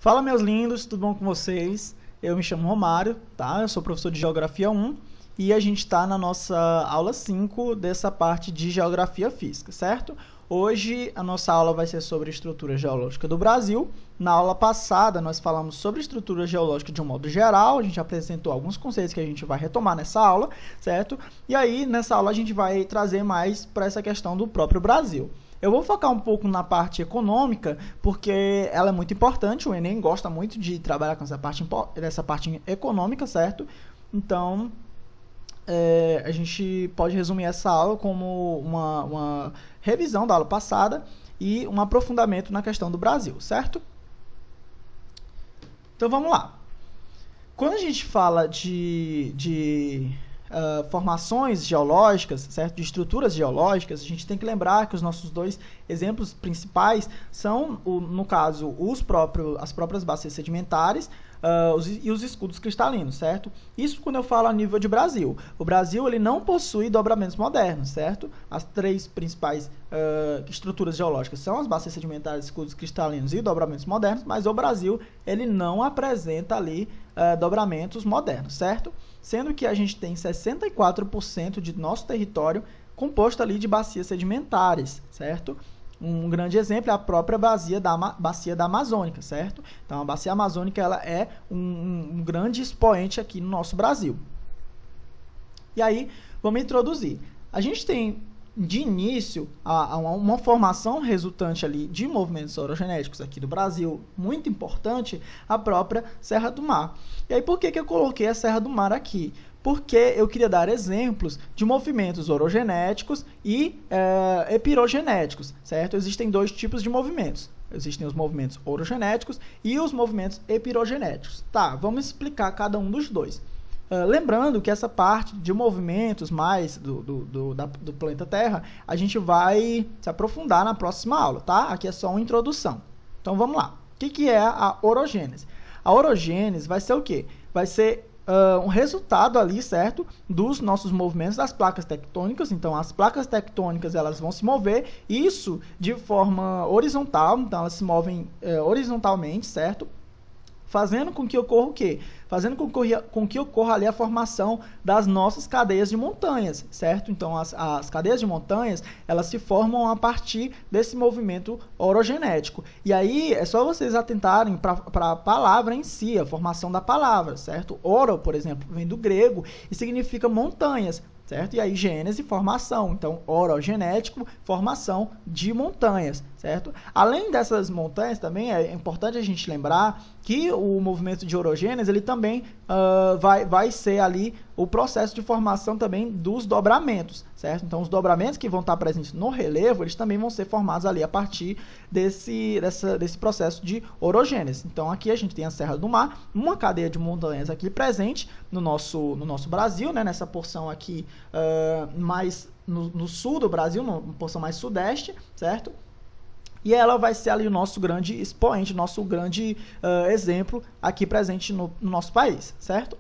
Fala, meus lindos, tudo bom com vocês? Eu me chamo Romário, tá? Eu sou professor de Geografia 1 e a gente está na nossa aula 5 dessa parte de Geografia Física, certo? Hoje a nossa aula vai ser sobre estrutura geológica do Brasil. Na aula passada nós falamos sobre estrutura geológica de um modo geral, a gente apresentou alguns conceitos que a gente vai retomar nessa aula, certo? E aí nessa aula a gente vai trazer mais para essa questão do próprio Brasil. Eu vou focar um pouco na parte econômica, porque ela é muito importante, o Enem gosta muito de trabalhar com essa parte econômica, certo? Então, a gente pode resumir essa aula como uma revisão da aula passada e um aprofundamento na questão do Brasil, certo? Então, vamos lá. Quando a gente fala de formações geológicas, certo? De estruturas geológicas, a gente tem que lembrar que os nossos dois exemplos principais são, no caso, as próprias bacias sedimentares e os escudos cristalinos, certo? Isso quando eu falo a nível de Brasil. O Brasil ele não possui dobramentos modernos, certo? As três principais estruturas geológicas são as bacias sedimentares, escudos cristalinos e dobramentos modernos, mas o Brasil ele não apresenta ali dobramentos modernos, certo? Sendo que a gente tem 64% de nosso território composto ali de bacias sedimentares, certo? Um grande exemplo é a própria bacia da Amazônica, certo? Então, a bacia amazônica ela é um grande expoente aqui no nosso Brasil. E aí, vamos introduzir. A gente tem, de início, uma formação resultante ali de movimentos orogenéticos aqui do Brasil, muito importante, a própria Serra do Mar. E aí, por que eu coloquei a Serra do Mar aqui? Porque eu queria dar exemplos de movimentos orogenéticos e epirogenéticos, certo? Existem dois tipos de movimentos. Existem os movimentos orogenéticos e os movimentos epirogenéticos. Tá, vamos explicar cada um dos dois. Lembrando que essa parte de movimentos mais do planeta Terra, a gente vai se aprofundar na próxima aula, tá? Aqui é só uma introdução. Então, vamos lá. O que é a orogênese? A orogênese vai ser o quê? Vai ser um resultado ali, certo, dos nossos movimentos das placas tectônicas. Então, as placas tectônicas elas vão se mover, isso de forma horizontal, então elas se movem horizontalmente, certo? Fazendo com que ocorra o quê? Fazendo com que ocorra ali a formação das nossas cadeias de montanhas, certo? Então, as cadeias de montanhas, elas se formam a partir desse movimento orogenético. E aí, é só vocês atentarem para a palavra em si, a formação da palavra, certo? Oro, por exemplo, vem do grego e significa montanhas, certo? E aí, gênese, formação. Então, orogenético, formação de montanhas, certo? Além dessas montanhas, também é importante a gente lembrar que o movimento de orogênese, ele também vai ser ali o processo de formação também dos dobramentos, certo? Então, os dobramentos que vão estar presentes no relevo, eles também vão ser formados ali a partir desse processo de orogênese. Então, aqui a gente tem a Serra do Mar, uma cadeia de montanhas aqui presente no nosso Brasil, né? Nessa porção aqui mais no sul do Brasil, uma porção mais sudeste, certo? E ela vai ser ali o nosso grande expoente, nosso grande exemplo aqui presente no nosso país, certo?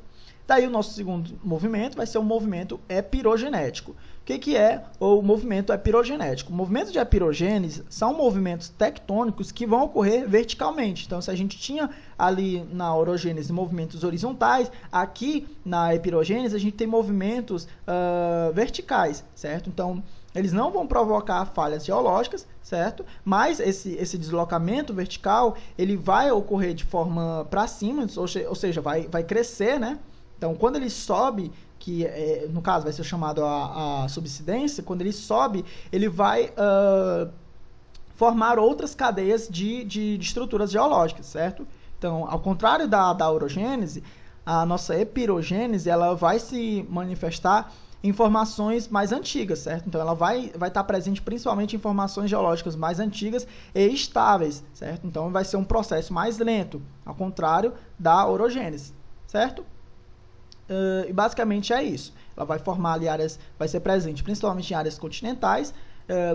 Daí o nosso segundo movimento vai ser o movimento epirogenético. O que é o movimento epirogenético? O movimento de epirogênese são movimentos tectônicos que vão ocorrer verticalmente. Então, se a gente tinha ali na orogênese movimentos horizontais, aqui na epirogênese a gente tem movimentos verticais, certo? Então, eles não vão provocar falhas geológicas, certo? Mas esse deslocamento vertical, ele vai ocorrer de forma para cima, ou seja, vai crescer, né? Então, quando ele sobe, que no caso vai ser chamado a subsidência, quando ele sobe, ele vai formar outras cadeias de estruturas geológicas, certo? Então, ao contrário da orogênese, a nossa epirogênese ela vai se manifestar em formações mais antigas, certo? Então, ela vai estar presente principalmente em formações geológicas mais antigas e estáveis, certo? Então, vai ser um processo mais lento, ao contrário da orogênese, certo? E basicamente é isso. Ela vai formar ali áreas, vai ser presente principalmente em áreas continentais,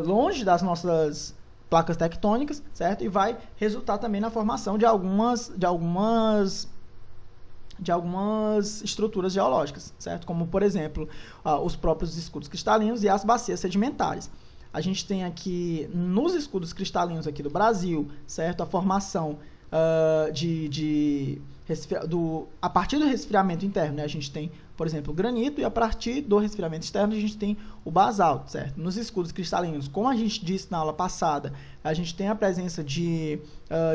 longe das nossas placas tectônicas, certo? E vai resultar também na formação de algumas estruturas geológicas, certo? Como, por exemplo, os próprios escudos cristalinos e as bacias sedimentares. A gente tem aqui, nos escudos cristalinos aqui do Brasil, certo? A formação a partir do resfriamento interno, né, a gente tem, por exemplo, o granito, e a partir do resfriamento externo a gente tem o basalto, certo? Nos escudos cristalinos, como a gente disse na aula passada, a gente tem a presença de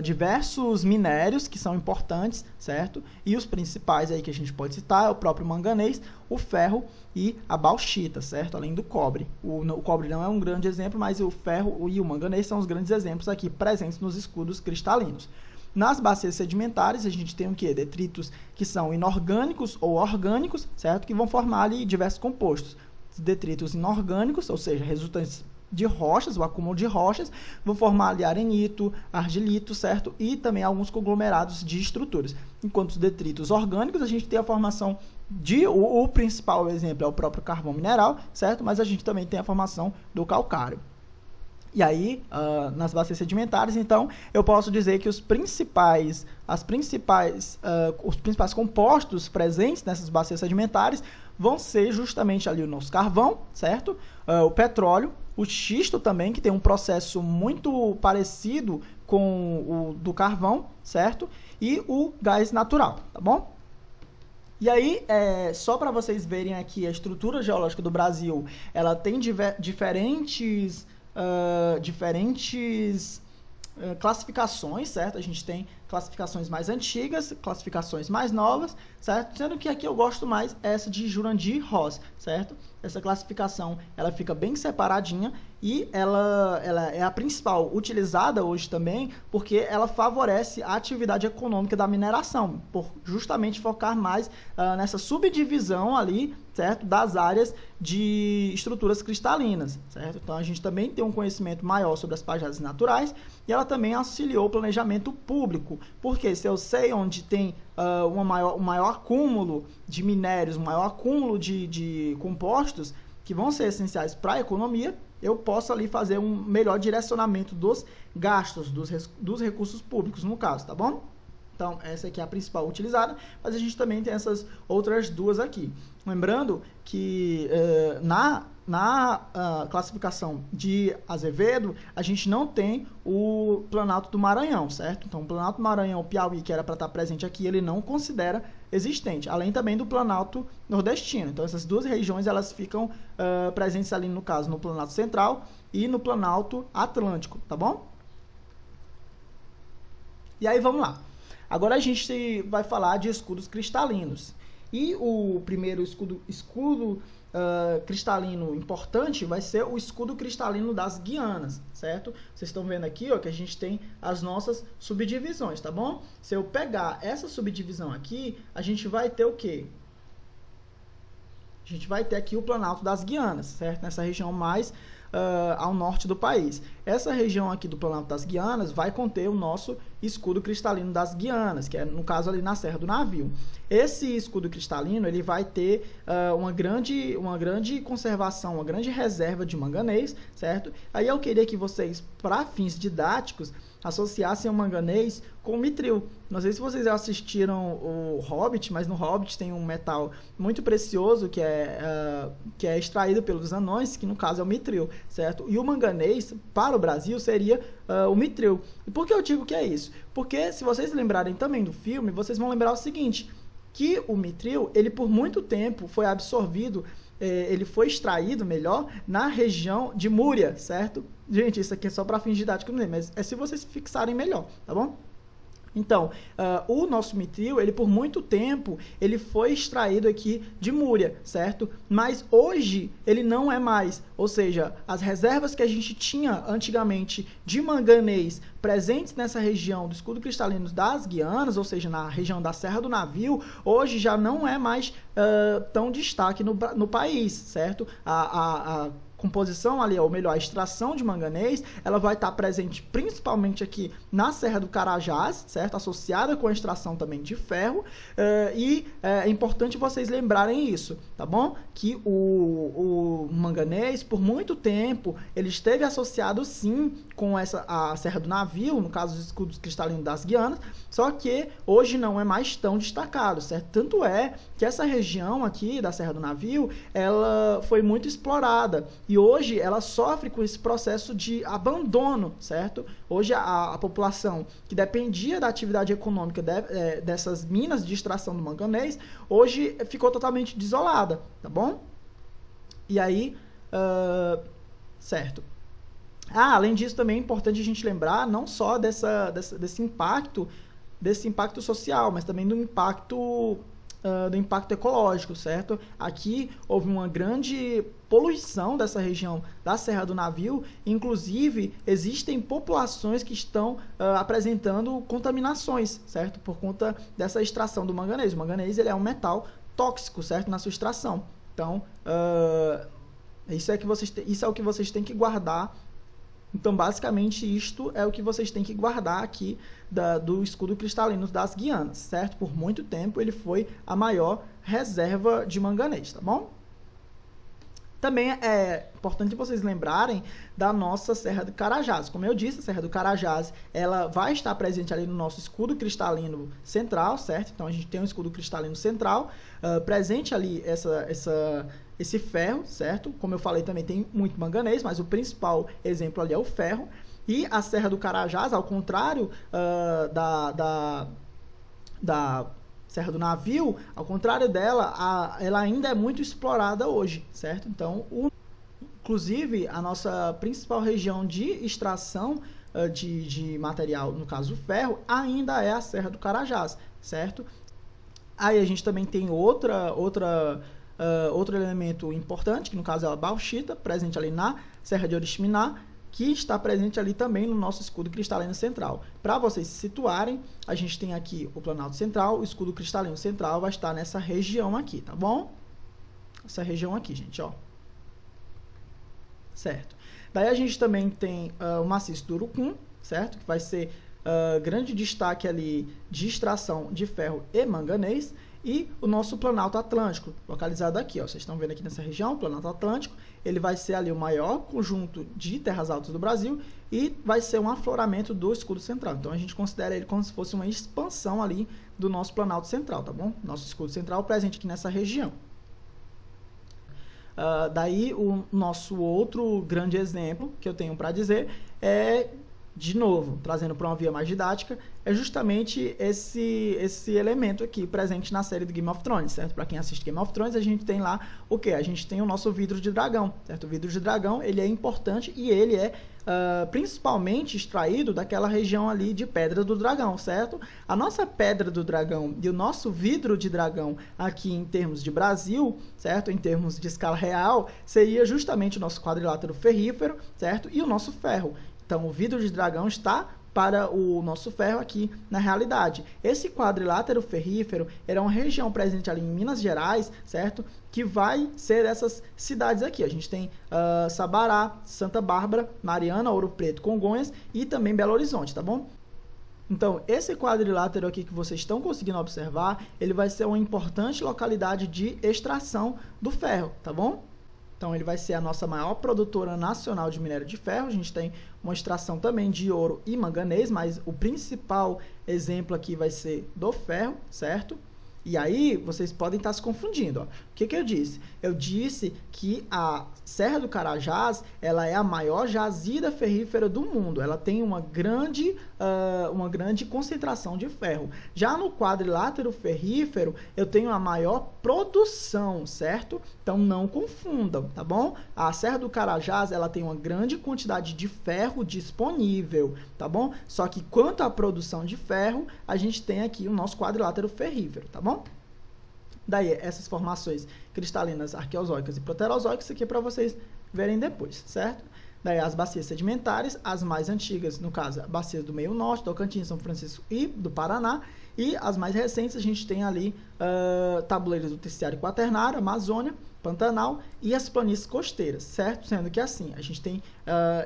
diversos minérios que são importantes, certo? E os principais aí que a gente pode citar é o próprio manganês, o ferro e a bauxita, certo? Além do cobre. O cobre não é um grande exemplo, mas o ferro e o manganês são os grandes exemplos aqui presentes nos escudos cristalinos. Nas bacias sedimentares, a gente tem o quê? Detritos que são inorgânicos ou orgânicos, certo? Que vão formar ali diversos compostos. Detritos inorgânicos, ou seja, resultantes de rochas, o acúmulo de rochas, vão formar ali arenito, argilito, certo? E também alguns conglomerados de estruturas. Enquanto os detritos orgânicos, a gente tem a formação de... O principal exemplo é o próprio carvão mineral, certo? Mas a gente também tem a formação do calcário. E aí, nas bacias sedimentares, então, eu posso dizer que os principais compostos presentes nessas bacias sedimentares vão ser justamente ali o nosso carvão, certo? O petróleo, o xisto também, que tem um processo muito parecido com o do carvão, certo? E o gás natural, tá bom? E aí, só para vocês verem aqui, a estrutura geológica do Brasil, ela tem diferentes classificações, certo? A gente tem classificações mais antigas, classificações mais novas, certo? Sendo que aqui eu gosto mais essa de Jurandir Ross, certo? Essa classificação, ela fica bem separadinha e ela é a principal utilizada hoje também porque ela favorece a atividade econômica da mineração, por justamente focar mais nessa subdivisão ali, certo? Das áreas de estruturas cristalinas, certo? Então a gente também tem um conhecimento maior sobre as paisagens naturais e ela também auxiliou o planejamento público, porque se eu sei onde tem um maior acúmulo de minérios, um maior acúmulo de compostos que vão ser essenciais para a economia, eu posso ali fazer um melhor direcionamento dos gastos, dos recursos públicos, no caso, tá bom? Então, essa aqui é a principal utilizada, mas a gente também tem essas outras duas aqui. Lembrando que na classificação de Azevedo, a gente não tem o Planalto do Maranhão, certo? Então, o Planalto do Maranhão, Piauí, que era para estar presente aqui, ele não considera existente, além também do Planalto Nordestino. Então, essas duas regiões, elas ficam presentes ali, no caso, no Planalto Central e no Planalto Atlântico, tá bom? E aí, vamos lá. Agora a gente vai falar de escudos cristalinos. E o primeiro escudo cristalino importante vai ser o escudo cristalino das Guianas, certo? Vocês estão vendo aqui, ó, que a gente tem as nossas subdivisões, tá bom? Se eu pegar essa subdivisão aqui, a gente vai ter o quê? A gente vai ter aqui o Planalto das Guianas, certo? Nessa região mais ao norte do país. Essa região aqui do Planalto das Guianas vai conter o nosso escudo cristalino das Guianas, que é, no caso, ali na Serra do Navio. Esse escudo cristalino, ele vai ter uma grande conservação, uma grande reserva de manganês, certo? Aí eu queria que vocês, para fins didáticos, associassem o manganês com o mitril. Não sei se vocês já assistiram o Hobbit, mas no Hobbit tem um metal muito precioso que é extraído pelos anões, que no caso é o mitril, certo? E o manganês, para o Brasil, seria o mitril. E por que eu digo que é isso? Porque, se vocês lembrarem também do filme, vocês vão lembrar o seguinte, que o mitril, ele por muito tempo foi absorvido, ele foi extraído, melhor, na região de Múria, certo? Gente, isso aqui é só para fins didáticos mesmo, mas é se vocês fixarem melhor, tá bom? Então, o nosso mitril, ele por muito tempo, ele foi extraído aqui de Múria, certo? Mas hoje ele não é mais, ou seja, as reservas que a gente tinha antigamente de manganês presentes nessa região do escudo cristalino das Guianas, ou seja, na região da Serra do Navio, hoje já não é mais tão destaque no país, certo? A composição ali, ou melhor, a extração de manganês, ela vai estar presente principalmente aqui na Serra do Carajás, certo? Associada com a extração também de ferro, e é importante vocês lembrarem isso, tá bom? Que o manganês, por muito tempo, ele esteve associado sim com a Serra do Navio, no caso dos escudos cristalinos das Guianas, só que hoje não é mais tão destacado, certo? Tanto é que essa região aqui da Serra do Navio, ela foi muito explorada. e hoje ela sofre com esse processo de abandono, certo? Hoje a população que dependia da atividade econômica dessas minas de extração do manganês, hoje ficou totalmente desolada, tá bom? E aí, certo. Além disso, também é importante a gente lembrar não só desse impacto social, mas também do impacto ecológico, certo? Aqui houve uma grande poluição dessa região da Serra do Navio, inclusive existem populações que estão apresentando contaminações, certo? Por conta dessa extração do manganês. O manganês ele é um metal tóxico, certo? Na sua extração. Então, isso é o que vocês têm que guardar. Então, basicamente, isto é o que vocês têm que guardar aqui do escudo cristalino das Guianas, certo? Por muito tempo, ele foi a maior reserva de manganês, tá bom? Também é importante vocês lembrarem da nossa Serra do Carajás. Como eu disse, a Serra do Carajás, ela vai estar presente ali no nosso escudo cristalino central, certo? Então, a gente tem um escudo cristalino central, presente ali esse ferro, certo? Como eu falei, também tem muito manganês, mas o principal exemplo ali é o ferro. E a Serra do Carajás, ao contrário da Serra do Navio, ao contrário dela, ela ainda é muito explorada hoje, certo? Então, inclusive, a nossa principal região de extração de material, no caso o ferro, ainda é a Serra do Carajás, certo? Aí a gente também tem outro elemento importante, que no caso é a bauxita, presente ali na Serra de Oriximiná, que está presente ali também no nosso escudo cristalino central. Para vocês se situarem, a gente tem aqui o Planalto Central, o escudo cristalino central vai estar nessa região aqui, tá bom? Essa região aqui, gente, ó. Certo. Daí a gente também tem o maciço do Urucum, certo? Que vai ser grande destaque ali de extração de ferro e manganês. E o nosso Planalto Atlântico, localizado aqui, ó, vocês estão vendo aqui nessa região, o Planalto Atlântico, ele vai ser ali o maior conjunto de terras altas do Brasil e vai ser um afloramento do escudo central. Então a gente considera ele como se fosse uma expansão ali do nosso Planalto Central, tá bom? Nosso escudo central presente aqui nessa região. Daí o nosso outro grande exemplo que eu tenho para dizer é, de novo, trazendo para uma via mais didática, é justamente esse elemento aqui presente na série do Game of Thrones, certo? Para quem assiste Game of Thrones, a gente tem lá o quê? A gente tem o nosso vidro de dragão, certo? O vidro de dragão, ele é importante e ele é principalmente extraído daquela região ali de Pedra do Dragão, certo? A nossa Pedra do Dragão e o nosso vidro de dragão aqui em termos de Brasil, certo? Em termos de escala real, seria justamente o nosso quadrilátero ferrífero, certo? E o nosso ferro. Então, o vidro de dragão está para o nosso ferro aqui na realidade. Esse quadrilátero ferrífero era uma região presente ali em Minas Gerais, certo? Que vai ser essas cidades aqui. A gente tem Sabará, Santa Bárbara, Mariana, Ouro Preto, Congonhas e também Belo Horizonte, tá bom? Então, esse quadrilátero aqui que vocês estão conseguindo observar, ele vai ser uma importante localidade de extração do ferro, tá bom? Então, ele vai ser a nossa maior produtora nacional de minério de ferro. A gente tem uma extração também de ouro e manganês, mas o principal exemplo aqui vai ser do ferro, certo? E aí, vocês podem estar se confundindo. Ó. O que eu disse? Eu disse que a Serra do Carajás, ela é a maior jazida ferrífera do mundo. Ela tem uma grande concentração de ferro. Já no quadrilátero ferrífero, eu tenho a maior produção, certo? Então, não confundam, tá bom? A Serra do Carajás, ela tem uma grande quantidade de ferro disponível, tá bom? Só que quanto à produção de ferro, a gente tem aqui o nosso quadrilátero ferrífero, tá bom? Daí, essas formações cristalinas arqueozóicas e proterozoicas, isso aqui é para vocês verem depois, certo? Daí, as bacias sedimentares, as mais antigas, no caso, bacias do Meio Norte, Tocantins, São Francisco e do Paraná. E as mais recentes, a gente tem ali tabuleiros do Terciário e Quaternário, Amazônia, Pantanal e as planícies costeiras, certo? Sendo que assim, a gente tem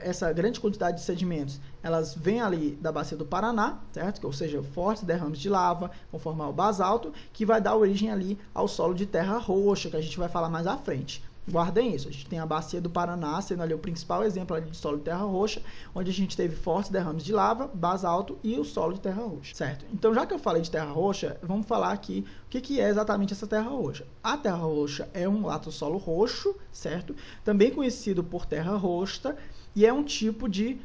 essa grande quantidade de sedimentos, elas vêm ali da bacia do Paraná, certo? Ou seja, fortes derrames de lava vão formar o basalto, que vai dar origem ali ao solo de terra roxa, que a gente vai falar mais à frente. Guardem isso. A gente tem a bacia do Paraná sendo ali o principal exemplo ali de solo de terra roxa, onde a gente teve fortes derrames de lava, basalto e o solo de terra roxa, certo? Então, já que eu falei de terra roxa, vamos falar aqui o que é exatamente essa terra roxa. A terra roxa é um latossolo roxo, certo? Também conhecido por terra roxa, e é um tipo de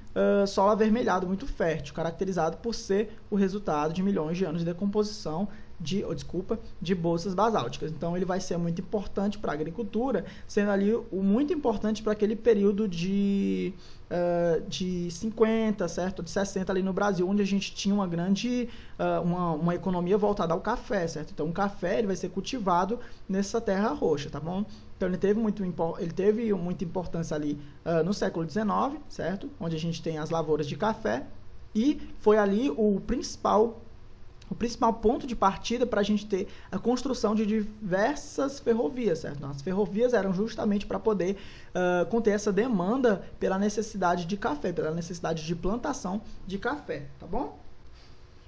solo avermelhado muito fértil, caracterizado por ser o resultado de milhões de anos de decomposição de bolsas basálticas. Então, ele vai ser muito importante para a agricultura, sendo ali muito importante para aquele período de 50, certo? De 60 ali no Brasil, onde a gente tinha uma grande, uma economia voltada ao café, certo? Então, o café ele vai ser cultivado nessa terra roxa, tá bom? Então, ele teve muita importância ali no século XIX, certo? Onde a gente tem as lavouras de café, e foi ali o principal ponto de partida para a gente ter a construção de diversas ferrovias, certo? As ferrovias eram justamente para poder conter essa demanda pela necessidade de café, pela necessidade de plantação de café, tá bom?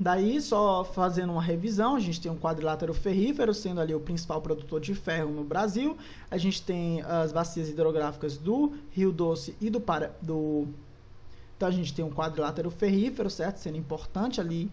Daí, só fazendo uma revisão, a gente tem um quadrilátero ferrífero, sendo ali o principal produtor de ferro no Brasil. A gente tem as bacias hidrográficas do Rio Doce e Então, a gente tem um quadrilátero ferrífero, certo? Sendo importante ali,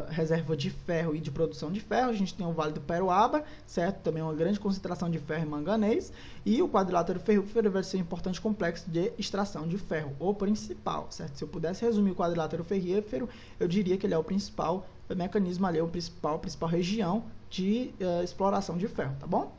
reserva de ferro e de produção de ferro. A gente tem o Vale do Peroaba, certo? Também uma grande concentração de ferro e manganês. E o quadrilátero ferrífero vai ser um importante complexo de extração de ferro, o principal, certo? Se eu pudesse resumir o quadrilátero ferrífero, eu diria que ele é o principal mecanismo ali, a principal região de exploração de ferro, tá bom?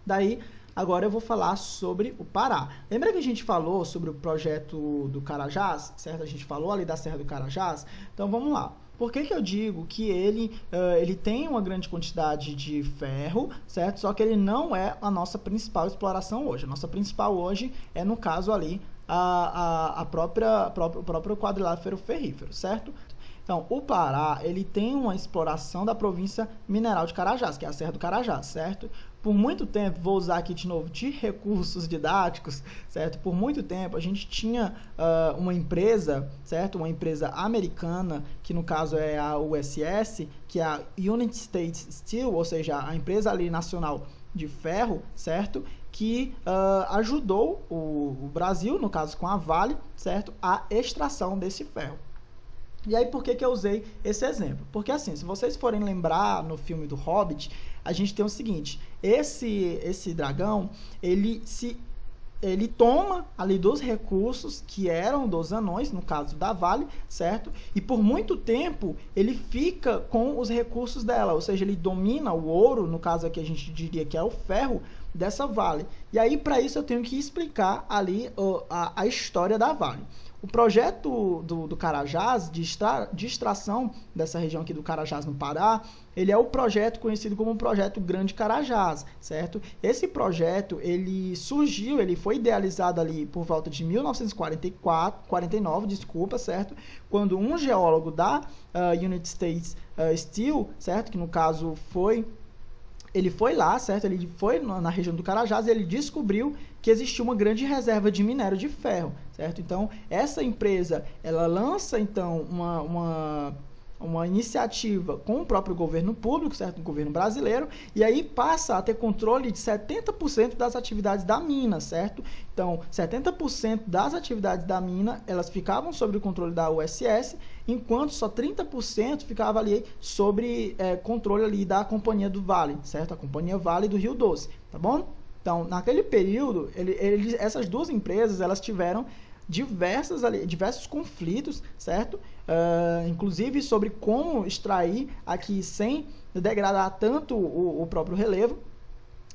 Daí, agora eu vou falar sobre o Pará. Lembra que a gente falou sobre o projeto do Carajás, certo? A gente falou ali da Serra do Carajás. Então, vamos lá. Por que eu digo que ele tem uma grande quantidade de ferro, certo? Só que ele não é a nossa principal exploração hoje. A nossa principal hoje é, no caso ali, o próprio quadrilátero ferrífero, certo? Então, o Pará, ele tem uma exploração da província mineral de Carajás, que é a Serra do Carajás, certo? Por muito tempo, vou usar aqui de novo de recursos didáticos, certo? Por muito tempo, a gente tinha uma empresa, certo? Uma empresa americana, que no caso é a USS, que é a United States Steel, ou seja, a empresa ali nacional de ferro, certo? Que ajudou o Brasil, no caso com a Vale, certo? A extração desse ferro. E aí, por que eu usei esse exemplo? Porque, assim, se vocês forem lembrar no filme do Hobbit, a gente tem o seguinte, esse dragão, ele toma ali dos recursos que eram dos anões, no caso da Vale, certo? E por muito tempo, ele fica com os recursos dela, ou seja, ele domina o ouro, no caso aqui a gente diria que é o ferro, dessa Vale. E aí, para isso, eu tenho que explicar ali a história da Vale. O projeto do Carajás, de extração dessa região aqui do Carajás, no Pará, ele é o projeto conhecido como o Projeto Grande Carajás, certo? Esse projeto, ele surgiu, ele foi idealizado ali por volta de 1949, desculpa, certo? Quando um geólogo da United States Steel, certo? Que no caso ele foi lá, certo? Ele foi na região do Carajás e ele descobriu que existia uma grande reserva de minério de ferro, certo? Então, essa empresa, ela lança, então, uma iniciativa com o próprio governo público, certo? O governo brasileiro, e aí passa a ter controle de 70% das atividades da mina, certo? Então, 70% das atividades da mina, elas ficavam sob o controle da USS, enquanto só 30% ficava ali sobre controle ali da Companhia do Vale, certo? A Companhia Vale do Rio Doce, tá bom? Então, naquele período, essas duas empresas, elas tiveram diversos conflitos, certo? Inclusive sobre como extrair aqui sem degradar tanto o próprio relevo.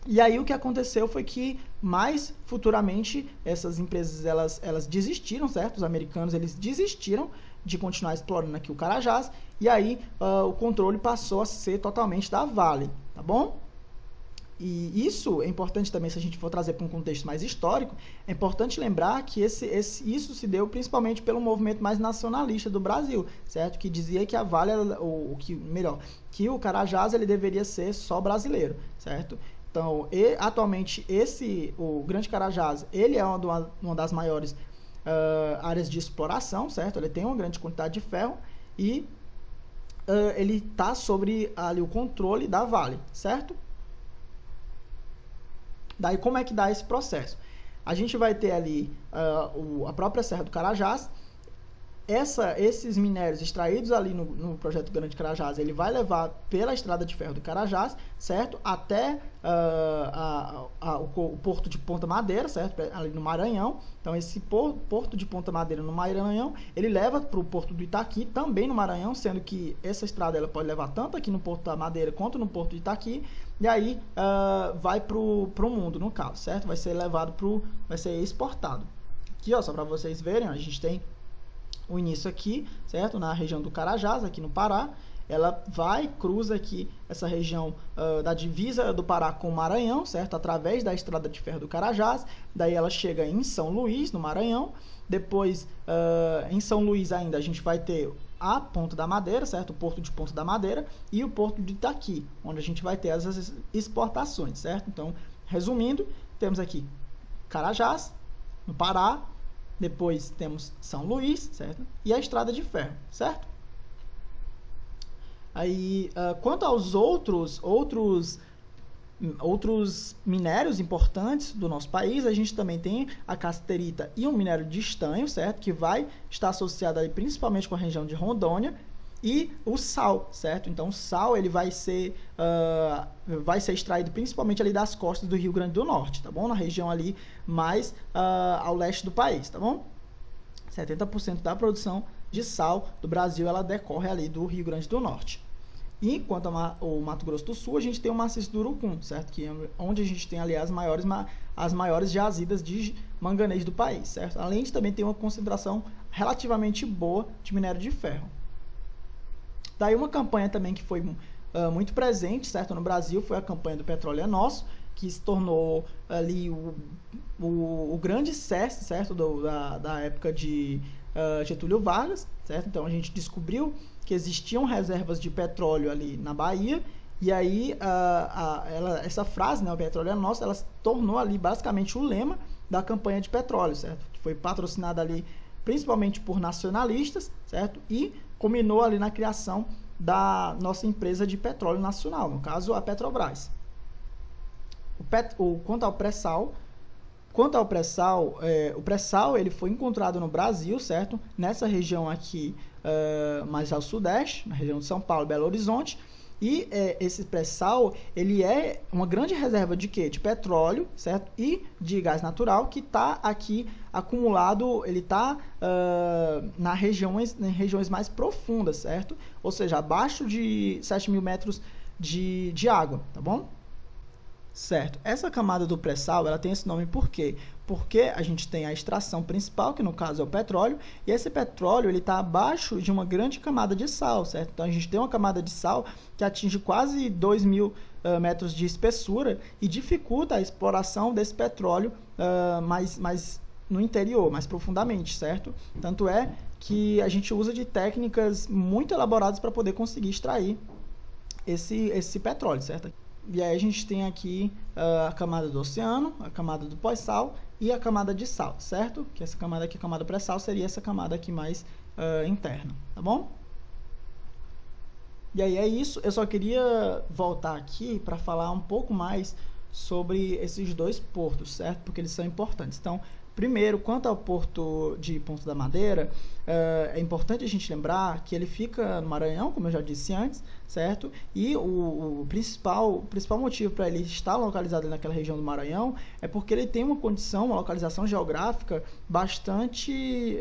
E aí o que aconteceu foi que mais futuramente essas empresas elas desistiram, certo? Os americanos eles desistiram de continuar explorando aqui o Carajás e aí o controle passou a ser totalmente da Vale, tá bom? E isso é importante também, se a gente for trazer para um contexto mais histórico, é importante lembrar que isso se deu principalmente pelo movimento mais nacionalista do Brasil, certo? Que dizia que a Vale, que o Carajás ele deveria ser só brasileiro, certo? Então, atualmente, o Grande Carajás, ele é uma das maiores áreas de exploração, certo? Ele tem uma grande quantidade de ferro e ele está sobre ali o controle da Vale, certo? Daí, como é que dá esse processo? A gente vai ter ali a própria Serra do Carajás. Esses minérios extraídos ali no projeto Grande Carajás, ele vai levar pela estrada de ferro do Carajás, certo? Até o porto de Ponta Madeira, certo? Ali no Maranhão. Então, esse porto de Ponta Madeira no Maranhão, ele leva para o porto do Itaqui, também no Maranhão, sendo que essa estrada ela pode levar tanto aqui no porto da Madeira quanto no porto do Itaqui, e aí vai para o mundo, no caso, certo? Vai ser levado vai ser exportado. Aqui, ó, só para vocês verem, ó, a gente tem o início aqui, certo? Na região do Carajás, aqui no Pará. Ela cruza aqui essa região da divisa do Pará com o Maranhão, certo? Através da estrada de ferro do Carajás. Daí ela chega em São Luís, no Maranhão. Depois, em São Luís ainda, a gente vai ter a Ponta da Madeira, certo? O porto de Ponta da Madeira e o porto de Itaqui, onde a gente vai ter as exportações, certo? Então, resumindo, temos aqui Carajás, no Pará. Depois temos São Luís, certo? E a estrada de ferro, certo? Aí, quanto aos outros minérios importantes do nosso país, a gente também tem a casterita e um minério de estanho, certo? Que vai estar associado ali principalmente com a região de Rondônia. E o sal, certo? Então, o sal ele vai ser extraído principalmente ali das costas do Rio Grande do Norte, tá bom? Na região ali mais ao leste do país, tá bom? 70% da produção de sal do Brasil, ela decorre ali do Rio Grande do Norte. E enquanto o Mato Grosso do Sul, a gente tem o maciço do Urucum, certo? Que é onde a gente tem ali as maiores jazidas de manganês do país, certo? Além de também ter uma concentração relativamente boa de minério de ferro. Daí uma campanha também que foi muito presente, certo, no Brasil, foi a campanha do Petróleo é Nosso, que se tornou ali o grande SESC, certo, da época de Getúlio Vargas, certo? Então a gente descobriu que existiam reservas de petróleo ali na Bahia, e aí essa frase, né, o petróleo é nosso, ela se tornou ali basicamente o lema da campanha de petróleo, certo? Foi patrocinada ali principalmente por nacionalistas, certo? E culminou ali na criação da nossa empresa de petróleo nacional, no caso a Petrobras. Quanto ao pré-sal, o pré-sal ele foi encontrado no Brasil, certo? Nessa região aqui, mais ao sudeste, na região de São Paulo, Belo Horizonte. E esse pré-sal, ele é uma grande reserva de quê? De petróleo, certo? E de gás natural, que está aqui acumulado, ele está nas regiões mais profundas, certo? Ou seja, abaixo de 7.000 metros de água, tá bom? Certo. Essa camada do pré-sal, ela tem esse nome por quê? Porque a gente tem a extração principal, que no caso é o petróleo, e esse petróleo ele está abaixo de uma grande camada de sal, certo? Então a gente tem uma camada de sal que atinge quase 2.000 metros de espessura e dificulta a exploração desse petróleo mais no interior, mais profundamente, certo? Tanto é que a gente usa de técnicas muito elaboradas para poder conseguir extrair esse petróleo, certo? E aí a gente tem aqui a camada do oceano, a camada do pós-sal e a camada de sal, certo? Que essa camada aqui, a camada pré-sal, seria essa camada aqui mais interna, tá bom? E aí é isso, eu só queria voltar aqui para falar um pouco mais sobre esses dois portos, certo? Porque eles são importantes. Então, primeiro, quanto ao porto de Ponta da Madeira, é importante a gente lembrar que ele fica no Maranhão, como eu já disse antes, certo? E o principal motivo para ele estar localizado naquela região do Maranhão é porque ele tem uma localização geográfica bastante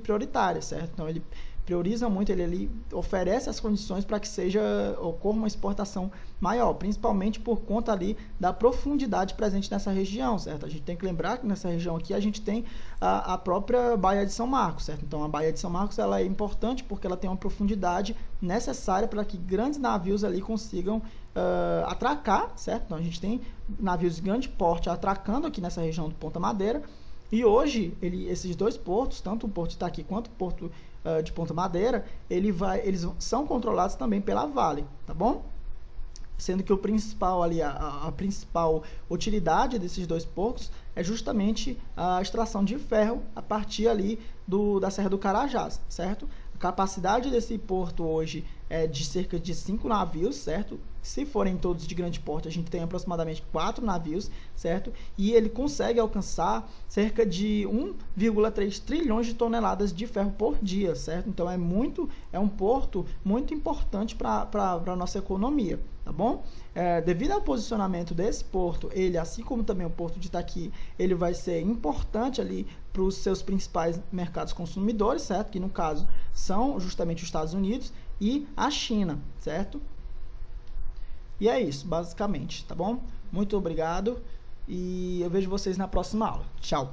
prioritária, certo? Então, ele prioriza muito, ele oferece as condições para que ocorra uma exportação maior, principalmente por conta ali da profundidade presente nessa região, certo? A gente tem que lembrar que nessa região aqui a gente tem a própria Baía de São Marcos, certo? Então a Baía de São Marcos ela é importante porque ela tem uma profundidade necessária para que grandes navios ali consigam atracar, certo? Então a gente tem navios de grande porte atracando aqui nessa região do Ponta Madeira. E hoje, esses dois portos, tanto o Porto de Itaqui quanto o Porto de Ponta Madeira, eles são controlados também pela Vale, tá bom? Sendo que a principal utilidade desses dois portos é justamente a extração de ferro a partir ali da Serra do Carajás, certo? A capacidade desse porto hoje de cerca de 5 navios, certo? Se forem todos de grande porte, a gente tem aproximadamente 4 navios, certo? E ele consegue alcançar cerca de 1,3 trilhões de toneladas de ferro por dia, certo? Então é um porto muito importante para a nossa economia, tá bom? Devido ao posicionamento desse porto, ele, assim como também o porto de Itaqui, ele vai ser importante ali para os seus principais mercados consumidores, certo? Que no caso são justamente os Estados Unidos e a China, certo? E é isso, basicamente, tá bom? Muito obrigado e eu vejo vocês na próxima aula. Tchau!